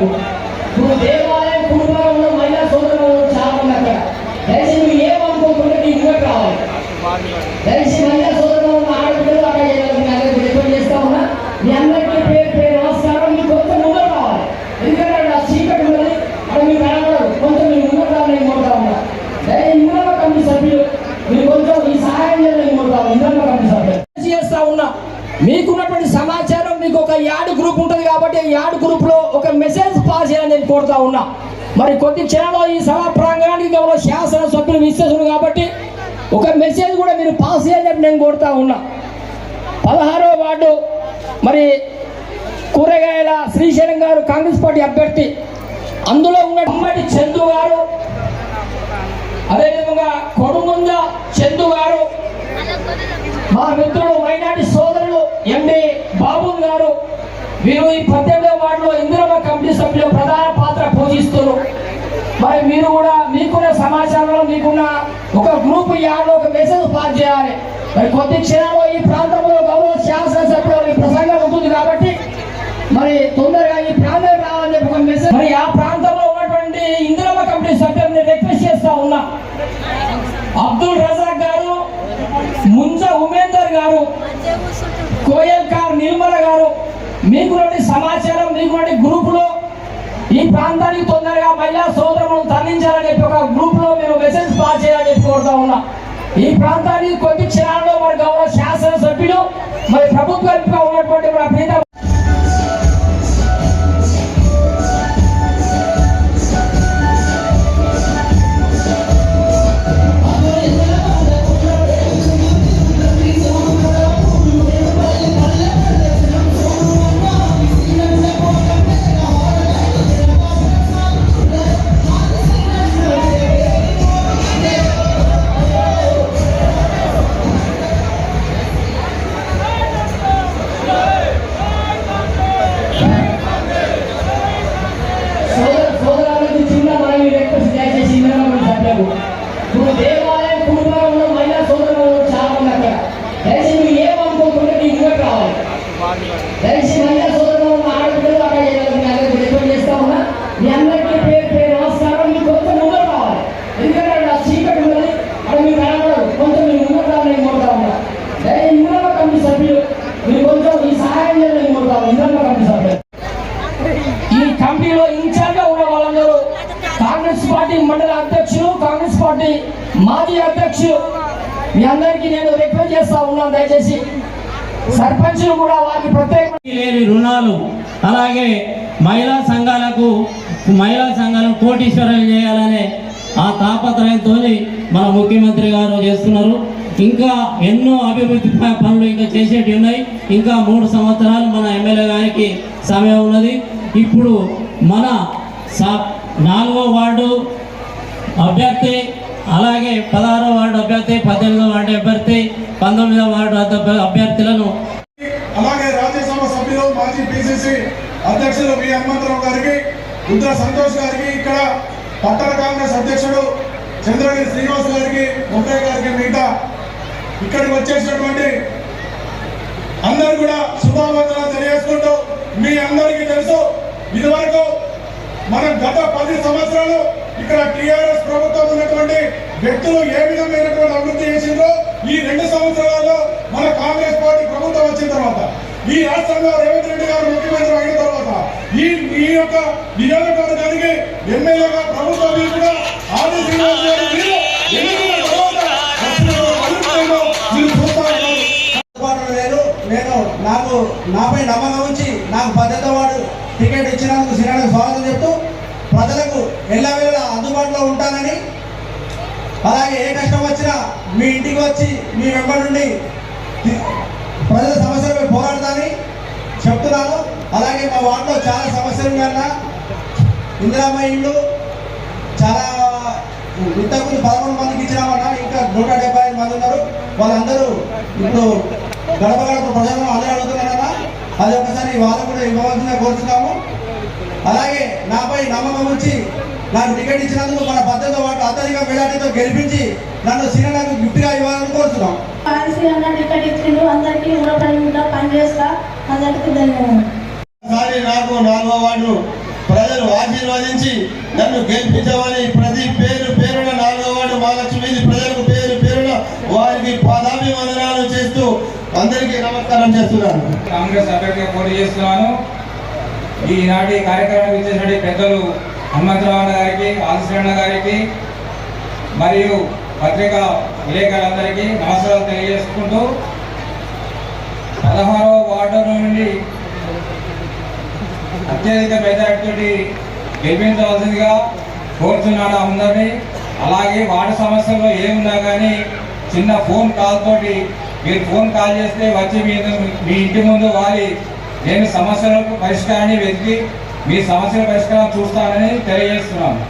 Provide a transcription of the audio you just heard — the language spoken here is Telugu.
సభ్యులకు. ఇప్పుడు దేవాలయం కుటుంబంలో మహిళా సోదరులు చాలా మంది అక్కడ. దయచేసి నువ్వు ఏమనుకోకుండా నీ ముందుకు రావాలి. దయచేసి మహిళా సోదరులు ఆడపిల్లలు అక్కడ రిక్వెస్ట్ చేస్తా ఉన్నా. మీ అందరికీ పేరు పేరు నమస్కారం. మీరు కొంచెం ముందుకు రావాలి. ఎందుకంటే అక్కడ చీకటి ఉన్నది, అక్కడ మీరు కనబడరు. కొంచెం మీరు ముందుకు రావాలని కోరుతా ఉన్నా. దయచేసి ఇంద్రమ్మ కమిటీ సభ్యులు మీరు కొంచెం ఈ సహాయం చేయాలని కోరుతా ఉన్నా. ఇంద్రమ్మ కమిటీ సభ్యులు చేస్తా ఉన్నా. మీకున్నటువంటి సమాచారం మీకు ఒక యాడ్ గ్రూప్ ఉంటుంది కాబట్టి యాడ్ గ్రూప్ లో ఒక మెసేజ్ పాస్ చేయాలని నేను కోరుతా ఉన్నా. మరి కొద్ది క్షణంలో ఈ సభా ప్రాంగణానికి గౌరవ శాసన సభ్యులు విశ్లేషణ కాబట్టి ఒక మెసేజ్ కూడా మీరు పాస్ చేయాలని నేను కోరుతా ఉన్నా. 16వ వార్డు మరి కూరగాయల శ్రీశైలం గారు కాంగ్రెస్ పార్టీ అభ్యర్థి, అందులో ఉన్న ఉమ్మడి చందు గారు, అదేవిధంగా కొడుముంద చందు గారు, మా మిత్రుడు మైనార్టీ సోదరులు ఎండి బాబు గారు, వీరు ఈ 18వ వార్డులో ఇందిరమ్మ కమిటీ సభ్యులు ప్రధాన పాత్ర పోషిస్తున్నారు. మరి మీరు కూడా మీకున్న సమాచారంలో మీకున్న ఒక గ్రూప్ యాడ్లో ఒక మెసేజ్ పాస్ చేయాలి. మరి కొద్ది క్షణాల్లో ఈ ప్రాంతంలో గౌరవ శాసనసభ్యులు ప్రసంగం ఉంటుంది కాబట్టి మరి తొందరగా ఈ ప్రాంతం రావాలని చెప్పి ఒక మెసేజ్. మరి ఆ ప్రాంతంలో ఉన్నటువంటి ఇందిరమ్మ కమిటీ సభ్యులను రిక్వెస్ట్ చేస్తా ఉన్నా. అబ్దుల్ రజాక్ గారు, ముంజ ఉమేందర్ గారు, కోయల్ కార్ నిర్మల గారు, మీకు సమాచారం మీకు గ్రూప్ లో ఈ ప్రాంతానికి తొందరగా మహిళా సోదరులను తరలించాలని చెప్పి ఒక గ్రూప్ లో మీరు మెసేజ్ పాస్ చేయాలని చెప్పి కోరుతా ఉన్నా. ఈ ప్రాంతానికి కొద్ది క్షణాల్లో మరి గౌరవ శాసన సభ్యులు మరి ప్రభుత్వంగా ఉన్నటువంటి మన ప్రీత ఇప్పుడు దేవాలయం కుటుంబంలో మహిళా సోదరులు చాలా మంది అక్కడ. దయచేసి నువ్వు ఏమనుకోకుండా నీ ముందుకు రావాలి. దయచేసి మహిళా సోదరులు ఆడపిల్లలు అక్కడ రిక్వెస్ట్ చేస్తా ఉన్నా. మీ అందరికీ పేరు పేరు నమస్కారం. మీరు కొంచెం ముందుకు రావాలి. ఎందుకంటే అక్కడ చీకటి ఉన్నది, అక్కడ మీరు కనబడరు. కొంచెం మీరు ముందుకు రావాలని కోరుతా ఉన్నా. దయచేసి ఇంద్రమ్మ కమిటీ సభ్యులు మీరు కొంచెం ఈ సహాయం చేయాలని కోరుతా ఉన్నా. ఇంద్రమ్మ కమిటీ సభ్యులు ఈ కమిటీలో ఇన్ఛార్జ్ గా ఉన్న వాళ్ళందరూ కాంగ్రెస్ పార్టీ మండల అధ్యక్షులు, కాంగ్రెస్ పార్టీ మాజీ అధ్యక్షులు, మీ అందరికీ నేను రిక్వెస్ట్ చేస్తా ఉన్నాను. దయచేసి సర్పంచులు కూడా వారికి ప్రత్యేక రుణాలు, అలాగే మహిళా సంఘాలను కోటీశ్వరాలు చేయాలనే ఆ తాపత్రయంతో మన ముఖ్యమంత్రి గారు చేస్తున్నారు. ఇంకా ఎన్నో అభివృద్ధి పనులు ఇంకా చేసేటి ఉన్నాయి. ఇంకా 3 సంవత్సరాలు మన ఎమ్మెల్యే గారికి సమయం ఉన్నది. ఇప్పుడు మన 4వ వార్డు అభ్యర్థి, అలాగే 16వ వార్డు అభ్యర్థి, 18వ వార్డు అభ్యర్థి, 19వ వార్డు అభ్యర్థులను, అలాగే రాజ్యసభ సభ్యులు మాజీ పిసిసి అధ్యక్షులు వి హనుమంతరావు గారికి, రుద్ర సంతోష్ గారికి, ఇక్కడ పట్టణ కాంగ్రెస్ అధ్యక్షుడు చంద్రగిరి శ్రీనివాస్ గారికి, ముప్పయ్య గారికి, మిగతా ఇక్కడికి వచ్చేసినటువంటి అందరూ కూడా శుభావందనాలు తెలియజేసుకుంటూ, మీ అందరికీ తెలుసు ఇదివరకు మనం గత 10 సంవత్సరాలు ఇక్కడ టీఆర్ఎస్ ప్రభుత్వం ఉన్నటువంటి వ్యక్తులు ఏ విధమైనటువంటి అభివృద్ధి చేసిందో ఈ 2 సంవత్సరాల్లో మన కాంగ్రెస్ పార్టీ ప్రభుత్వం వచ్చిన తర్వాత, ఈ రాష్ట్రంలో రేవంత్ రెడ్డి గారు ముఖ్యమంత్రి అయిన తర్వాత ఈ యొక్క నియోజకవర్గానికి ఎమ్మెల్యేగా ప్రభుత్వం కూడా ఆది శ్రీనివాస్ గారు నేను నాపై నమ్మకం ఉంచి నాకు 18వ వార్డు టికెట్ ఇచ్చినందుకు శ్రీనాథ్ స్వాగతం చెప్తూ ప్రజలకు ఎల్లవేళలా అందుబాటులో ఉంటానని, అలాగే ఏ కష్టం వచ్చినా మీ ఇంటికి వచ్చి మీ వెంబడి నుండి ప్రజల సమస్యలపై పోరాడతానని చెప్తున్నాను. అలాగే మా వార్డులో చాలా సమస్యలు కన్నా ఇందిరామ్మ ఇళ్ళు చాలా ఇంతకుముందు 11 మందికి ఇచ్చినామన్నా, ఇంకా 175 మంది ఉన్నారు. వాళ్ళందరూ ఇప్పుడు గడప గడప ప్రజలను అందరూ అడుగుతున్నారన్నా, అది ఒకసారి వాళ్ళు కూడా ఇవ్వవలసిందిగా కోరుతున్నాము. అలాగే నాపై నమ్మకం ఉంచి నాకు టికెట్ ఇచ్చినందుకు మన 18వ వార్డు అత్యధిక మెజార్టీతో గెలిపించి నన్ను శ్రీనగర్ గిఫ్ట్గా ఇవ్వాలని కోరుతున్నాం. టికెట్ ఇచ్చిండు, అందరికీ పనిచేస్తా, అందరికీ ధన్యవాదాలు. నాకు 4వ వార్డు ప్రజలు అందరూ ఆశీర్వదించి నన్ను గెలిపించమని ప్రతి పేరున 4వ వార్డు మహాలక్ష్మి వీధి ప్రజలకు పేరున వారికి పాదాభివందనాలు చేస్తూ అందరికీ నమస్కారం చేస్తున్నాను. కాంగ్రెస్ అభ్యర్థిగా పోటీ చేస్తున్నాను. ఈనాటి కార్యక్రమం ఇచ్చేటువంటి పెద్దలు హనుమంతరావు గారికి, ఆదిశ్రణ గారికి మరియు పత్రికా విలేకరులందరికీ నమస్కారాలు తెలియజేసుకుంటూ 16వ వార్డు నుండి అత్యధిక మెజార్టీతోటి గెలిపించవలసిందిగా కోరుతున్నాను అందరినీ. అలాగే వార్డు సమస్యల్లో ఏమున్నా కానీ చిన్న ఫోన్ కాల్ తోటి మీరు ఫోన్ కాల్ చేస్తే వచ్చి మీ ఇంటి ముందు వాలి నేను సమస్యలకు పరిష్కారాన్ని వెతికి మీ సమస్యల పరిష్కారం చూస్తానని తెలియజేస్తున్నాను.